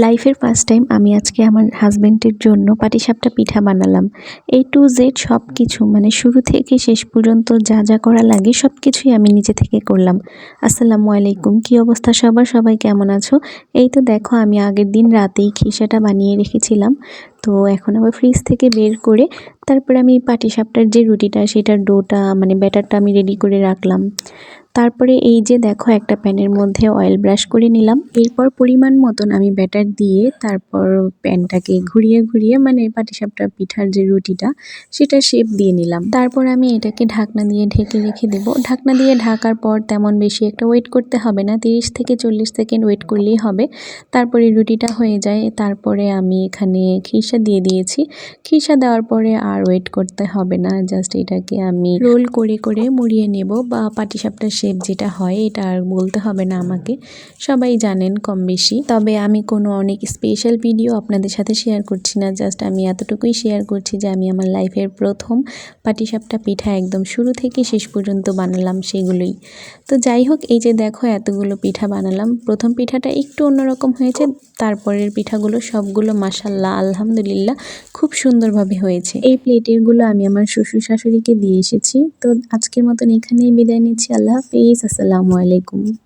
লাইফের first time আমি আজকে আমার হাজবেন্ডের জন্য পাটিসাপটা পিঠা বানালাম। A to Z সব কিছু মানে শুরু থেকে শেষ পর্যন্ত যা যা করা লাগে সব কিছুই আমি নিজে থেকে করলাম। আসসালামু আলাইকুম, কী অবস্থা সবার, সবাই কেমন আছো? এই তো দেখো আমি আগের দিন রাতেই খিসাটা বানিয়ে রেখেছিলাম, তো এখন আবার ফ্রিজ থেকে বের করে তারপরে আমি পাটিসাপটার যে রুটিটা সেটার ডোটা মানে ব্যাটারটা আমি রেডি করে রাখলাম। তারপরে এই যে দেখো একটা প্যানের মধ্যে অয়েল ব্রাশ করে নিলাম, এরপর পরিমাণ মতন আমি ব্যাটার দিয়ে তারপর প্যানটাকে ঘুরিয়ে ঘুরিয়ে মানে পাটিসাপটা পিঠার যে রুটিটা সেটা শেপ দিয়ে নিলাম। তারপর আমি এটাকে ঢাকনা দিয়ে ঢেকে রেখে দেবো। ঢাকনা দিয়ে ঢাকার পর তেমন বেশি একটা ওয়েট করতে হবে না, 30 থেকে 40 সেকেন্ড ওয়েট করলেই হবে। তারপরে রুটিটা হয়ে যায়। তারপরে আমি এখানে খিসা দিয়ে দিয়েছি। খিসা দেওয়ার পরে আর ওয়েট করতে হবে না, জাস্ট এটাকে আমি রোল করে করে মুড়িয়ে নেব, বা পাটিসাপটার শেপ যেটা হয় এটা আর বলতে হবে না আমাকে, সবাই জানেন কম বেশি। তবে আমি কোনো অনেক স্পেশাল ভিডিও আপনাদের সাথে শেয়ার করছি না, জাস্ট আমি এতটুকুই শেয়ার করছি যে আমি আমার লাইফের প্রথম পাটিসাপটা পিঠা একদম শুরু থেকে শেষ পর্যন্ত বানালাম সেগুলোই। তো যাই হোক, এই যে দেখো এতগুলো পিঠা বানালাম। প্রথম পিঠাটা একটু অন্যরকম হয়েছে, তারপরের পিঠাগুলো সবগুলো মাশাআল্লাহ আলহামদুলিল্লাহ খুব সুন্দরভাবে হয়েছে। এই প্লেটেরগুলো আমি আমার শ্বশুর শাশুড়িকে দিয়ে এসেছি। তো আজকের মতন এখানেই বিদায় নিচ্ছি। আল্লাহ হাফেজ, আসসালামু আলাইকুম।